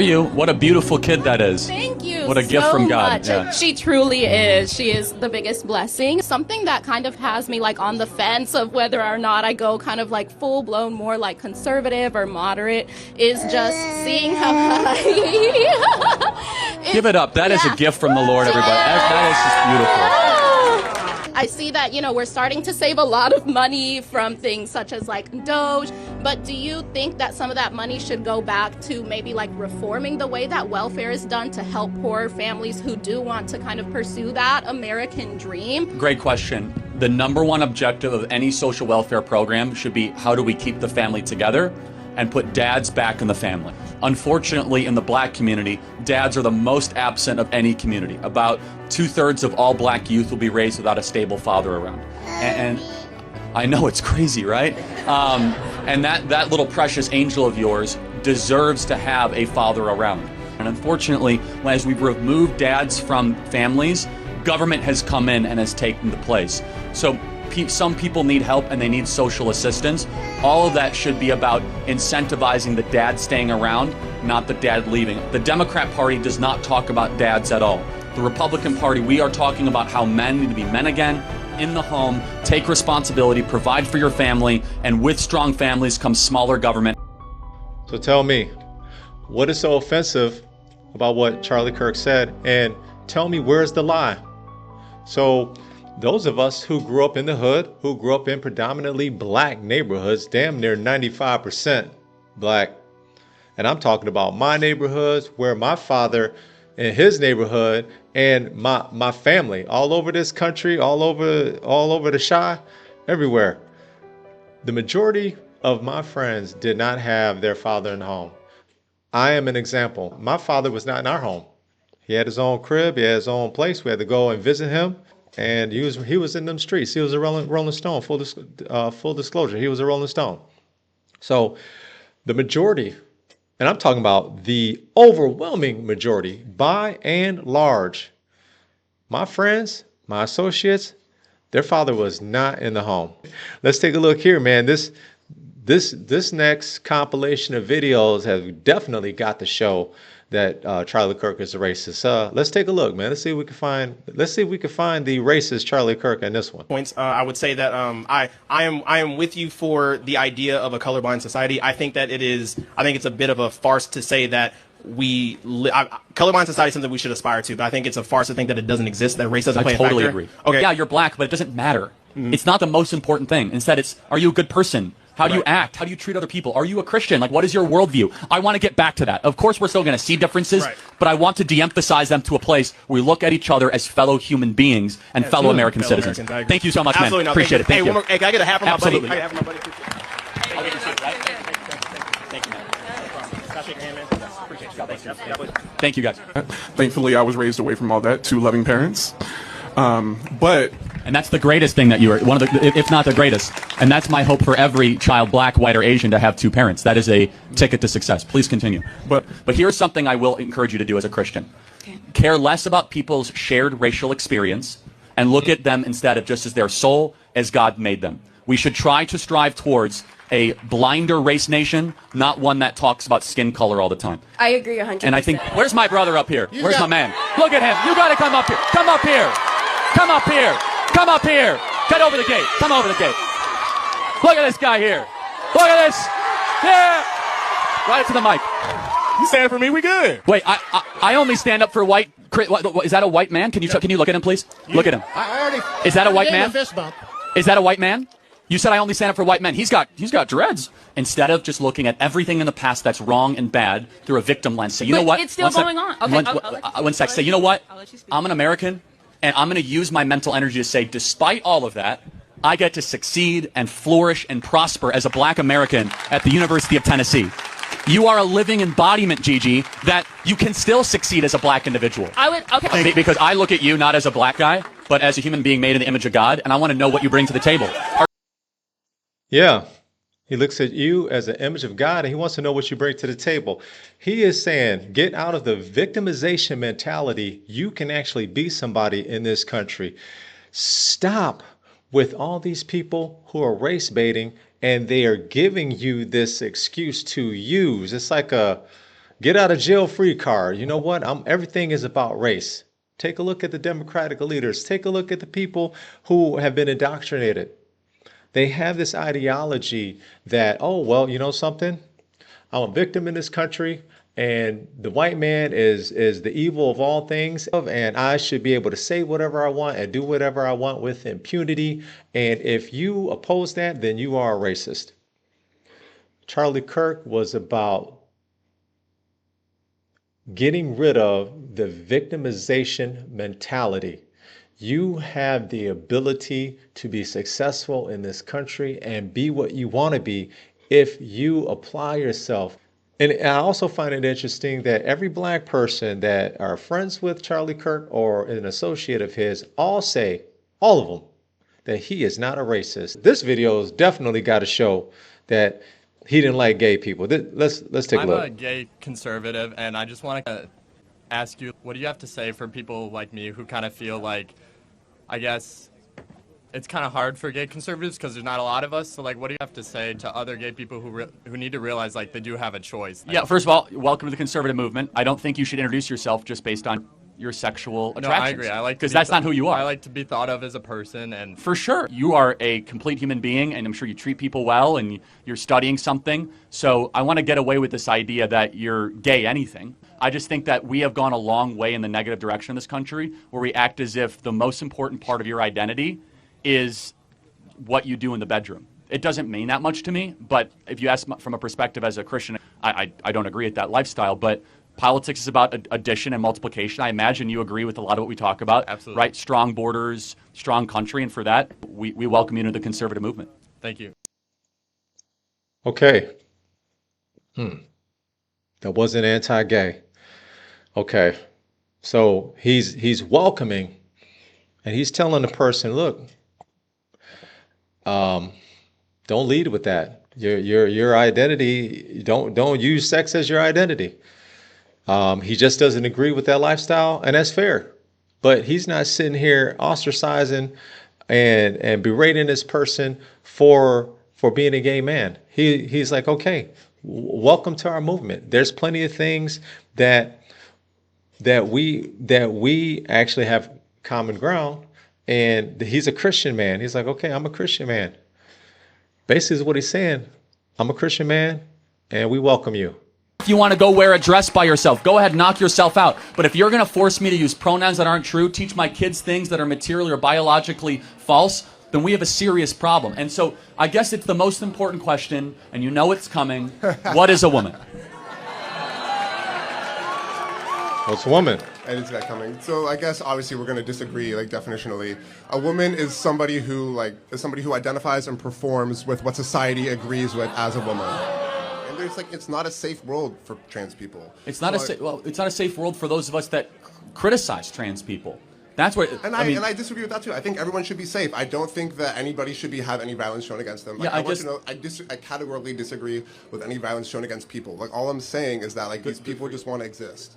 You. What a beautiful kid that is. Thank you. What a gift so from God. Much. Yeah. She truly is. She is the biggest blessing. Something that kind of has me like on the fence of whether or not I go kind of like full blown more like conservative or moderate is just seeing how Give it up. That is a gift from the Lord, everybody. That is just beautiful. I see that, you know, we're starting to save a lot of money from things such as like Doge, but do you think that some of that money should go back to maybe like reforming the way that welfare is done to help poor families who do want to kind of pursue that American dream? Great question. The number one objective of any social welfare program should be how do we keep the family together and put dads back in the family. Unfortunately, in the black community, dads are the most absent of any community. About 2/3 of all black youth will be raised without a stable father around. And I know it's crazy, right? And that little precious angel of yours deserves to have a father around. And unfortunately, as we've removed dads from families, government has come in and has taken the place. So some people need help and they need social assistance. All of that should be about incentivizing the dad staying around, not the dad leaving. The Democrat Party does not talk about dads at all. The Republican Party, we are talking about how men need to be men again, in the home, take responsibility, provide for your family, and with strong families comes smaller government. So tell me, what is so offensive about what Charlie Kirk said? And tell me, where's the lie? So those of us who grew up in the hood, who grew up in predominantly black neighborhoods, damn near 95% black. And I'm talking about my neighborhoods where my father in his neighborhood and my family all over this country, all over the Chi, everywhere. The majority of my friends did not have their father in the home. I am an example. My father was not in our home. He had his own crib, he had his own place. We had to go and visit him. And he was in them streets. He was a Rolling Stone. Full disclosure, he was a Rolling Stone. So the majority, and I'm talking about the overwhelming majority, by and large, my friends, my associates, their father was not in the home. Let's take a look here, man. This next compilation of videos have definitely got to show that Charlie Kirk is a racist. Let's take a look, man. Let's see if we can find the racist Charlie Kirk in this one. Points. I would say that I am with you for the idea of a colorblind society. I think it's a bit of a farce to say that colorblind society is something we should aspire to, but I think it's a farce to think that it doesn't exist, that race doesn't play a factor. I totally agree. Okay. Yeah, you're black, but it doesn't matter. It's not the most important thing. Instead, it's, are you a good person? How do you act? How do you treat other people? Are you a Christian? Like, what is your worldview? I want to get back to that. Of course, we're still going to see differences, but I want to de-emphasize them to a place where we look at each other as fellow human beings and fellow American citizens. Thank you so much, man. Appreciate it. Thank you. Hey, can I get a half from my buddy? Absolutely. Can I get a half from my buddy? Thank you, man. Can I shake your hand, man? Appreciate you. Thank you, guys. Thankfully, I was raised away from all that, 2 loving parents. And that's the greatest thing that you are, one of the, if not the greatest. And that's my hope for every child, black, white, or Asian, to have 2 parents. That is a ticket to success. Please continue. But here's something I will encourage you to do as a Christian. Okay. Care less about people's shared racial experience and look at them instead of just as their soul as God made them. We should try to strive towards a blinder race nation, not one that talks about skin color all the time. I agree 100%. And I think, where's my brother up here? Where's my man? Look at him. You got to come up here. Come up here. Come up here. Come up here. Get over the gate. Come over the gate. Look at this guy here. Look at this. Yeah. Right up to the mic. You stand for me, we good. Wait, I only stand up for white. Is that a white man? Can you look at him, please? Look at him. Is that a white man? Is that a white man? You said I only stand up for white men. He's got dreads. Instead of just looking at everything in the past that's wrong and bad through a victim lens. Say, you know what? It's still going on. Okay. One sec. Say, you know what? I'm an American, and I'm going to use my mental energy to say, despite all of that, I get to succeed and flourish and prosper as a black American at the University of Tennessee. You are a living embodiment, Gigi, that you can still succeed as a black individual. Okay. Because I look at you not as a black guy, but as a human being made in the image of God, and I want to know what you bring to the table. Yeah, he looks at you as an image of God, and he wants to know what you bring to the table. He is saying, get out of the victimization mentality. You can actually be somebody in this country. Stop with all these people who are race baiting, and they are giving you this excuse to use. It's like get out of jail free card. You know what? Everything is about race. Take a look at the Democratic leaders. Take a look at the people who have been indoctrinated. They have this ideology that, oh, well, you know something? I'm a victim in this country, and the white man is the evil of all things, and I should be able to say whatever I want and do whatever I want with impunity. And if you oppose that, then you are a racist. Charlie Kirk was about getting rid of the victimization mentality. You have the ability to be successful in this country and be what you want to be if you apply yourself. And I also find it interesting that every black person that are friends with Charlie Kirk or an associate of his all say, all of them, that he is not a racist. This video has definitely got to show that he didn't like gay people. Let's take a look. I'm a gay conservative, and I just want to ask you, what do you have to say for people like me who kind of feel like, I guess, it's kind of hard for gay conservatives because there's not a lot of us. So, like, what do you have to say to other gay people who need to realize, like, they do have a choice? Yeah, first of all, welcome to the conservative movement. I don't think you should introduce yourself just based on your sexual attractions. No, I agree. I like because that's not who you are. I like to be thought of as a person, and for sure, you are a complete human being, and I'm sure you treat people well, and you're studying something. So I want to get away with this idea that you're gay anything. I just think that we have gone a long way in the negative direction in this country, where we act as if the most important part of your identity is what you do in the bedroom. It doesn't mean that much to me, but if you ask from a perspective as a Christian, I don't agree with that lifestyle, but politics is about addition and multiplication. I imagine you agree with a lot of what we talk about. Absolutely. Right? Strong borders, strong country, and for that, we welcome you into the conservative movement. thank you. Okay. That wasn't anti-gay. Okay. So he's welcoming, and he's telling the person, look, don't lead with that. Your identity, don't use sex as your identity. He just doesn't agree with that lifestyle, and that's fair. But he's not sitting here ostracizing and berating this person for being a gay man. He's like, okay, welcome to our movement. There's plenty of things that we actually have common ground. And he's a Christian man. He's like, okay, I'm a Christian man. Basically is what he's saying. I'm a Christian man, and we welcome you. If you want to go wear a dress by yourself, go ahead, knock yourself out. But if you're going to force me to use pronouns that aren't true, teach my kids things that are materially or biologically false, then we have a serious problem. And so I guess it's the most important question, and you know it's coming. What is a woman? What's a woman? I didn't see that coming. So I guess obviously we're going to disagree, like, definitionally. A woman is somebody who identifies and performs with what society agrees with as a woman. And there's it's not a safe world for trans people. It's not it's not a safe world for those of us that criticize trans people. That's what. And I disagree with that too. I think everyone should be safe. I don't think that anybody should have any violence shown against them. Yeah, I categorically disagree with any violence shown against people. Like, all I'm saying is that these people just want to exist.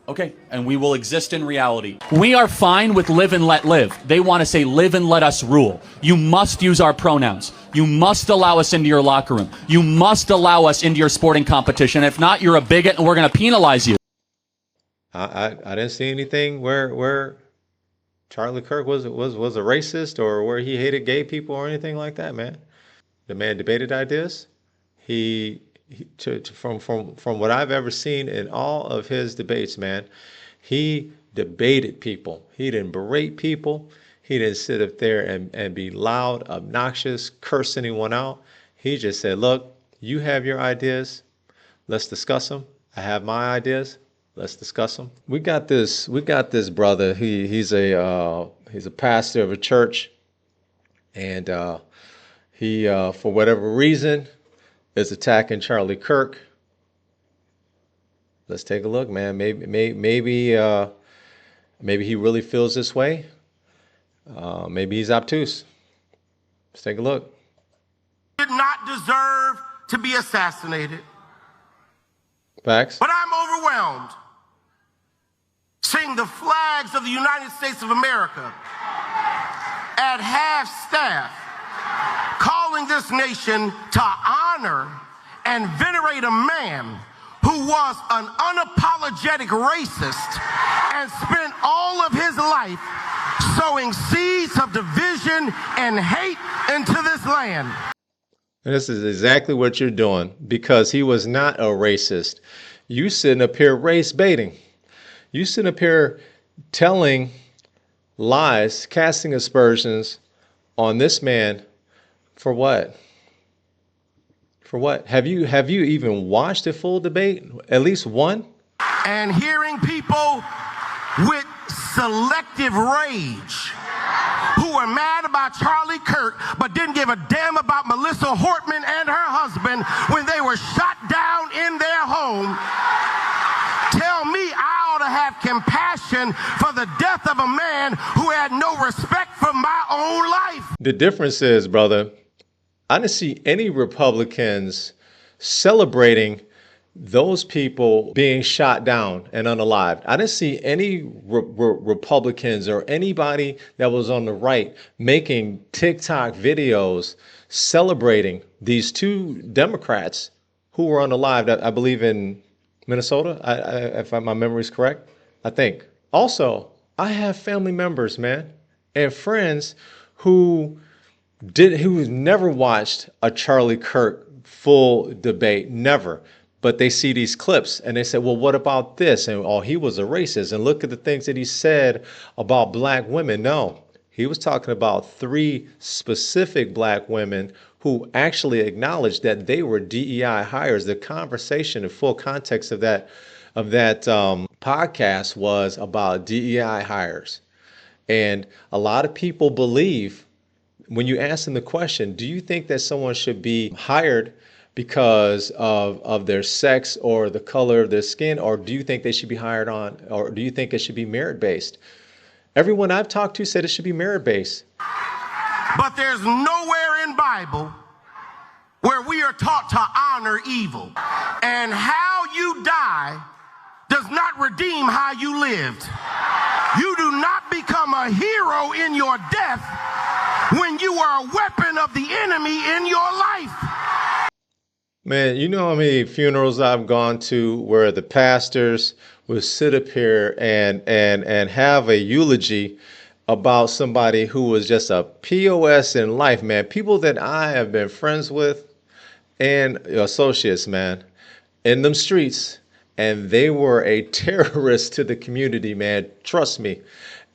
Okay, and we will exist in reality. We are fine with live and let live. They want to say live and let us rule. You must use our pronouns. You must allow us into your locker room. You must allow us into your sporting competition. If not, you're a bigot and we're going to penalize you. I didn't see anything where Charlie Kirk was a racist or where he hated gay people or anything like that, man. The man debated ideas. From what I've ever seen in all of his debates, man, he debated people. He didn't berate people. He didn't sit up there and be loud, obnoxious, curse anyone out. He just said, look, you have your ideas. Let's discuss them. I have my ideas. Let's discuss them. We got this brother. He's a pastor of a church, and he for whatever reason is attacking Charlie Kirk. Let's take a look, man. Maybe he really feels this way. Maybe he's obtuse. Let's take a look. Did not deserve to be assassinated. Facts. But I'm overwhelmed seeing the flags of the United States of America at half-staff calling this nation to honor and venerate a man who was an unapologetic racist and spent all of his life sowing seeds of division and hate into this land. And this is exactly what you're doing, because he was not a racist. You sitting up here race baiting. You sitting up here telling lies, casting aspersions on this man for what? For what? Have you even watched a full debate? At least one? And hearing people with selective rage who were mad about Charlie Kirk but didn't give a damn about Melissa Hortman and her husband when they were shot down in their home, tell me I ought to have compassion for the death of a man who had no respect for my own life. The difference is, brother, I didn't see any Republicans celebrating those people being shot down and unalived. I didn't see any Republicans or anybody that was on the right making TikTok videos celebrating these two Democrats who were unalived, I believe in Minnesota, if my memory is correct, I think. Also, I have family members, man, and friends who never watched a Charlie Kirk full debate, never. But they see these clips and they say, well, what about this? And oh, he was a racist. And look at the things that he said about black women. No, he was talking about 3 specific black women who actually acknowledged that they were DEI hires. The conversation, the full context of that podcast was about DEI hires. And a lot of people believe, when you ask them the question, do you think that someone should be hired because of their sex or the color of their skin, or do you think they should be hired on, or do you think it should be merit-based? Everyone I've talked to said it should be merit-based. But there's nowhere in Bible where we are taught to honor evil. And how you die does not redeem how you lived. You do not become a hero in your death when you are a weapon of the enemy in your life. Man, you know how many funerals I've gone to where the pastors will sit up here and have a eulogy about somebody who was just a POS in life, man. People that I have been friends with and associates, man, in them streets, and they were a terrorist to the community, man. Trust me.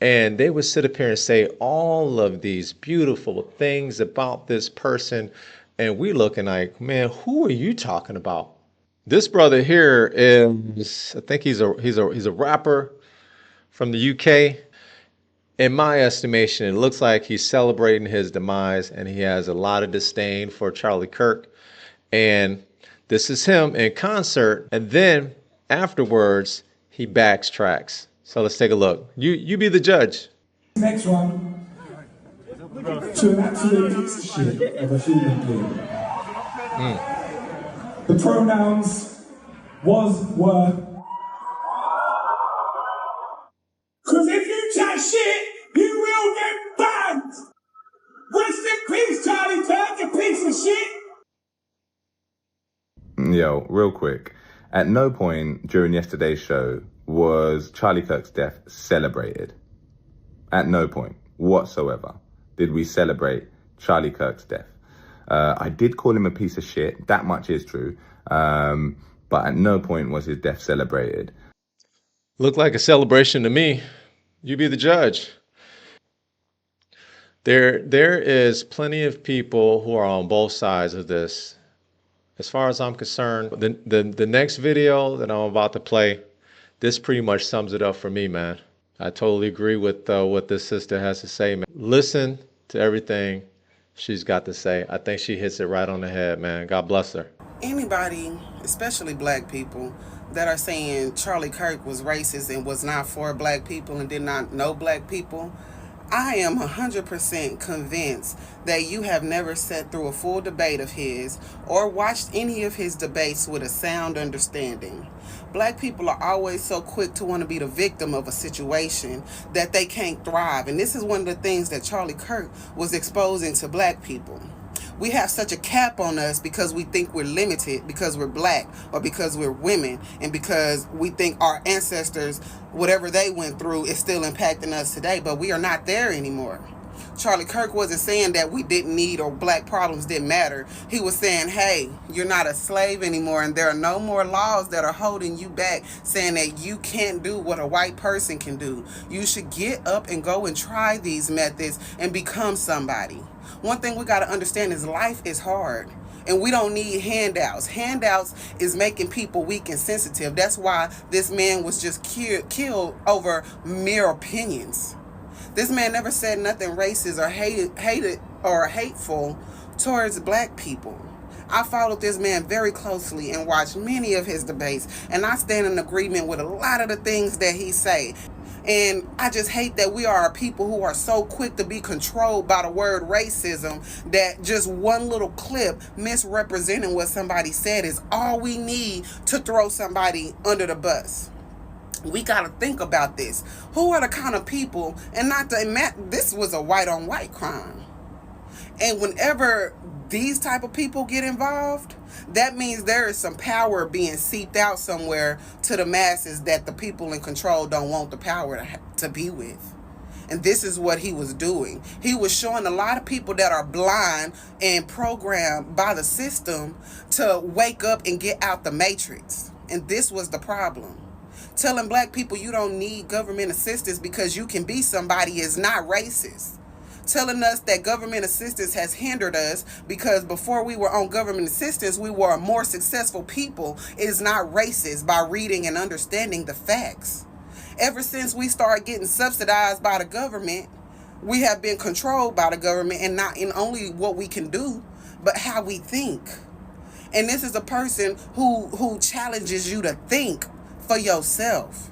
And they would sit up here and say all of these beautiful things about this person. And we looking like, man, who are you talking about? This brother here is, I think he's a rapper from the UK. In my estimation, it looks like he's celebrating his demise, and he has a lot of disdain for Charlie Kirk. And this is him in concert. And then afterwards, he backtracks. So let's take a look. You be the judge. Next one. To an absolute piece of shit of a human being. The pronouns was, were. Cause if you chat shit, you will get banned. Rest in peace, Charlie Kirk, you piece of shit. Yo, real quick. At no point during yesterday's show was Charlie Kirk's death celebrated. At no point whatsoever did we celebrate Charlie Kirk's death. I did call him a piece of shit, that much is true, but at no point was his death celebrated. Looked like a celebration to me. You be the judge. There is plenty of people who are on both sides of this. As far as I'm concerned, the next video that I'm about to play, this pretty much sums it up for me, man. I totally agree with what this sister has to say, man. Listen to everything she's got to say. I think she hits it right on the head, man. God bless her. Anybody, especially black people, that are saying Charlie Kirk was racist and was not for black people and did not know black people, I am 100% convinced that you have never sat through a full debate of his or watched any of his debates with a sound understanding. Black people are always so quick to want to be the victim of a situation that they can't thrive. And this is one of the things that Charlie Kirk was exposing to black people. We have such a cap on us because we think we're limited, because we're black, or because we're women, and because we think our ancestors, whatever they went through, is still impacting us today, but we are not there anymore. Charlie Kirk wasn't saying that we didn't need or black problems didn't matter. He was saying, hey, you're not a slave anymore, and there are no more laws that are holding you back, saying that you can't do what a white person can do. You should get up and go and try these methods and become somebody. One thing we got to understand is life is hard. And we don't need handouts. Handouts is making people weak and sensitive. That's why this man was just killed over mere opinions. This man never said nothing racist or hated or hateful towards black people. I followed this man very closely and watched many of his debates, and I stand in agreement with a lot of the things that he say. And I just hate that we are a people who are so quick to be controlled by the word racism that just one little clip misrepresenting what somebody said is all we need to throw somebody under the bus. We got to think about this. Who are the kind of people, and not to, this was a white on white crime. And whenever these type of people get involved, that means there is some power being seeped out somewhere to the masses that the people in control don't want the power to be with. And this is what he was doing. He was showing a lot of people that are blind and programmed by the system to wake up and get out the matrix. And this was the problem. Telling black people you don't need government assistance because you can be somebody is not racist. Telling us that government assistance has hindered us because before we were on government assistance, we were a more successful people is not racist by reading and understanding the facts. Ever since we started getting subsidized by the government, we have been controlled by the government, and not in only what we can do, but how we think. And this is a person who challenges you to think for yourself.